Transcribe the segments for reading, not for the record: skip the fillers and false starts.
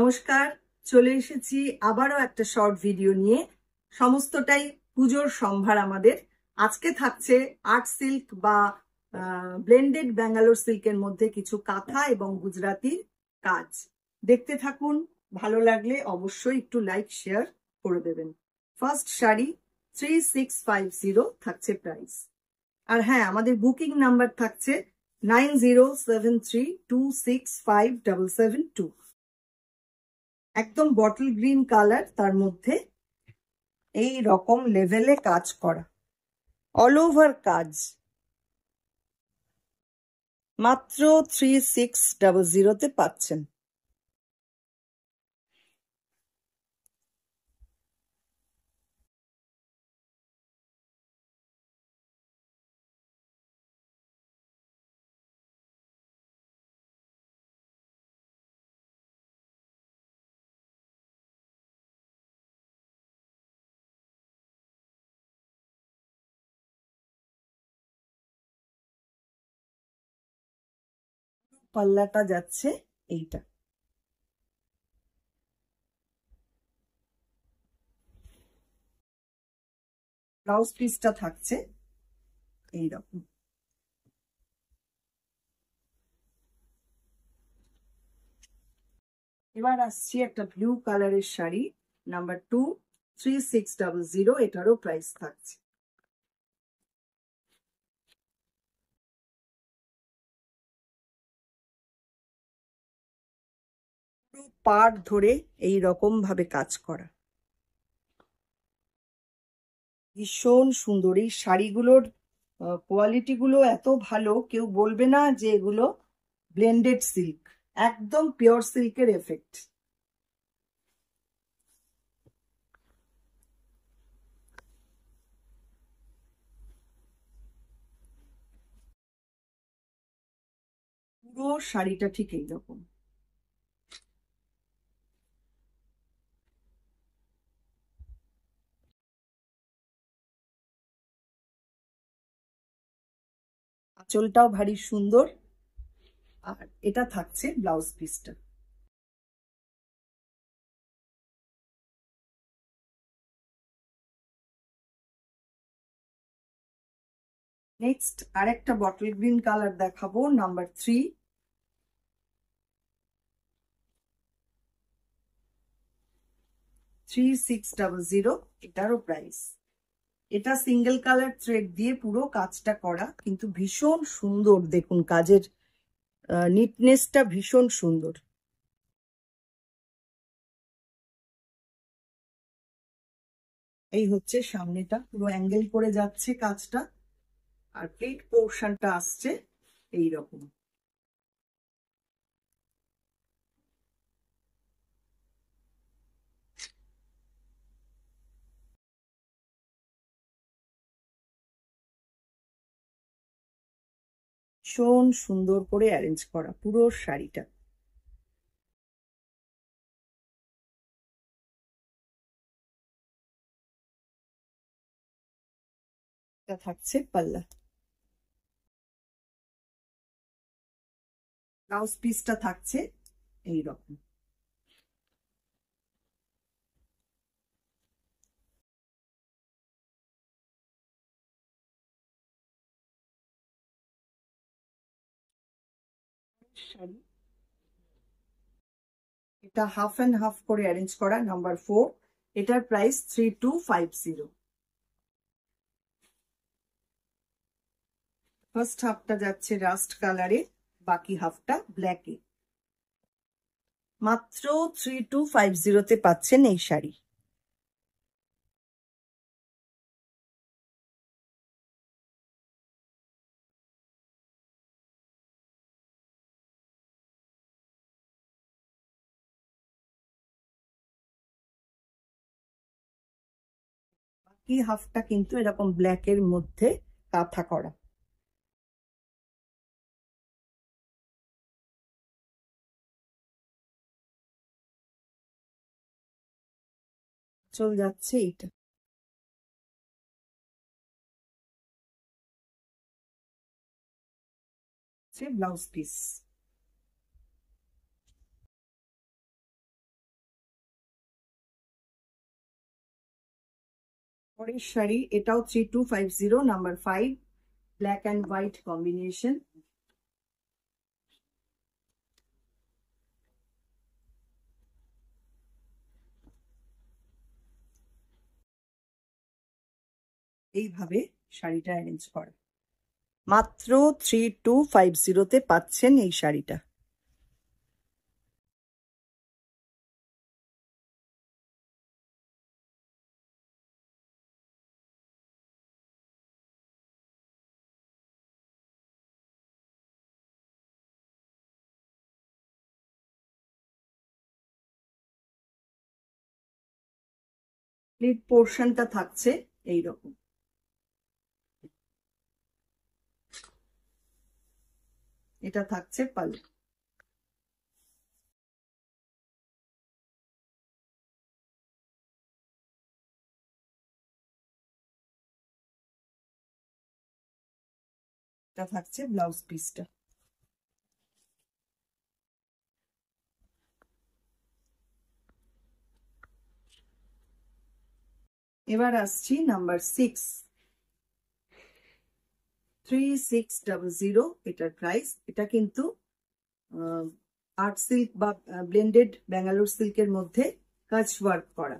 নমস্কার, চলে এসেছি আবারও একটা শর্ট ভিডিও নিয়ে। সমস্তটাই পুজোর সম্ভার আমাদের। আজকে থাকছে আর্ট সিল্ক বা ব্লেন্ডেড ব্যাঙ্গালোর সিল্কের মধ্যে কিছু কাঁথা এবং গুজরাতির কাজ। দেখতে থাকুন, ভালো লাগলে অবশ্যই একটু লাইক শেয়ার করে দেবেন। ফার্স্ট শাড়ি 3650 থাকছে প্রাইস। আর হ্যাঁ, আমাদের বুকিং নাম্বার থাকছে 9073265772। একদম বটল গ্রিন কালার, তার মধ্যে এই রকম লেভেলে কাজ করা, অল ওভার কাজ, মাত্র 3600 পাচ্ছেন। পাল্লাটা যাচ্ছে এইটা, ব্লাউজ পিসটা থাকছে এইরকম। এবার আসছি একটা ব্লু কালারের শাড়ি, নাম্বার 2, 3600, এটারও প্রাইস থাকছে। পাড় ধরে এই রকম ভাবে কাজ করা, ভীষণ সুন্দর। এই শাড়িগুলোর কোয়ালিটি গুলো এত ভালো, কেউ বলবে না যে এগুলো ব্লেন্ডেড সিল্ক, একদম পিওর সিল্কের এফেক্ট। পুরো শাড়িটা ঠিক এইরকম। আঁচলটাও ভারী সুন্দর, আর এটা থাকছে ব্লাউজ পিসটা। নেক্সট আরেকটা বটল গ্রিন কালার দেখাবো, নাম্বার 3, 3600, এটারও প্রাইস। এটা সিঙ্গেল কালার থ্রেড দিয়ে পুরো কাজটা করা, কিন্তু ভীষণ সুন্দর। দেখুন কাজের নিটনেসটা ভীষণ সুন্দর। এই হচ্ছে সামনেটা, পুরো অ্যাঙ্গেল করে যাচ্ছে কাজটা, আর প্লেট পোর্শনটা আসছে এইরকম। ভীষণ সুন্দর করে অ্যারেঞ্জ করা পুরো শাড়িটা। এটা থাকছে পাল্লা, ব্লাউজ পিসটা থাকছে এইরকম। শাড়ি, এটা হাফ অ্যান্ড হাফ করে অ্যারেঞ্জ করা, নাম্বার 4, এটার প্রাইস 3250। ফার্স্ট হাফটা যাচ্ছে রাস্ট কালারে, বাকি হাফটা ব্ল্যাকে। মাত্র 3250 পাচ্ছেন এই শাড়ি। বাকি হাফটা কিন্তু এরকম ব্ল্যাকের মধ্যে কাঁথা করা। চল যাচ্ছে এইটা, ব্লাউজ পিস। পরের শাড়ি, এটাও 3250 number 5, black and white combination. এইভাবে শাড়িটা অ্যারেঞ্জ করা, মাত্র 3250-তে পাচ্ছেন এই শাড়িটা। প্লিট পোর্শনটা থাকছে এইরকম। এটা থাকছে পাল্লু। এটা থাকছে ব্লাউজ পিসটা। এবার আসছি নাম্বার 6, 3600 এটার প্রাইস। এটা কিন্তু আর্ট সিল্ক বা ব্লেন্ডেড ব্যাঙ্গালোর সিল্কের মধ্যে কাজ ওয়ার্ক করা।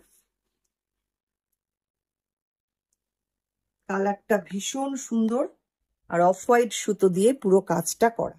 কালারটা ভীষণ সুন্দর, আর অফ হোয়াইট সুতো দিয়ে পুরো কাজটা করা।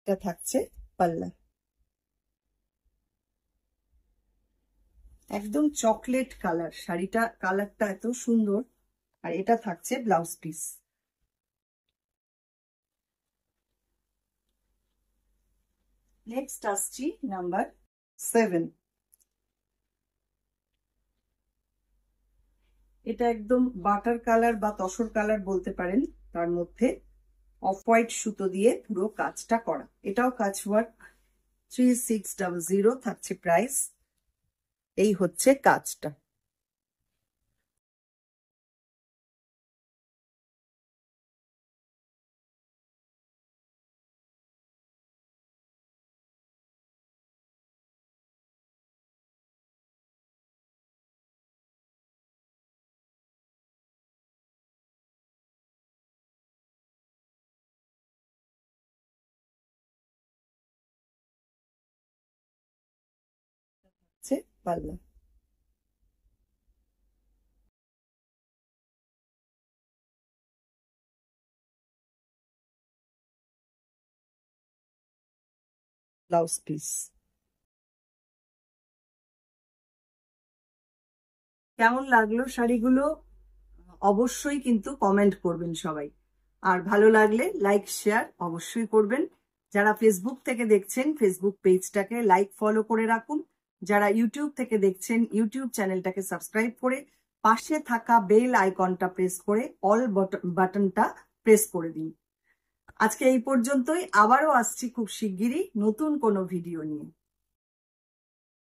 এটা থাকছে পাল্লা, একদম চকলেট কালার শাড়িটা, কালারটা এত সুন্দর। আর এটা থাকছে ব্লাউজ পিস। নেক্সট আসছি নাম্বার 7। এটা একদম বাটার কালার বা তসর কালার বলতে পারেন, তার মধ্যে অফ হোয়াইট সুতো দিয়ে পুরো কাজটা করা। এটাও কাজ ওয়ার্ক। 3600 থাকছে প্রাইস। এই হচ্ছে কাজটা। পাল্লা, ব্লাউজ পিস। কেমন লাগলো শাড়িগুলো অবশ্যই কিন্তু কমেন্ট করবেন সবাই। আর ভালো লাগলে লাইক শেয়ার অবশ্যই করবেন। যারা ফেসবুক থেকে দেখছেন ফেসবুক পেজটাকে লাইক ফলো করে রাখুন। যারা ইউটিউব থেকে দেখছেন ইউটিউব চ্যানেলটাকে সাবস্ক্রাইব করে পাশে থাকা বেল আইকনটা প্রেস করে অল বাটনটা প্রেস করে দিন। আজকে এই পর্যন্তই। আবারও আসছি খুব শিগগিরই নতুন কোনো ভিডিও নিয়ে।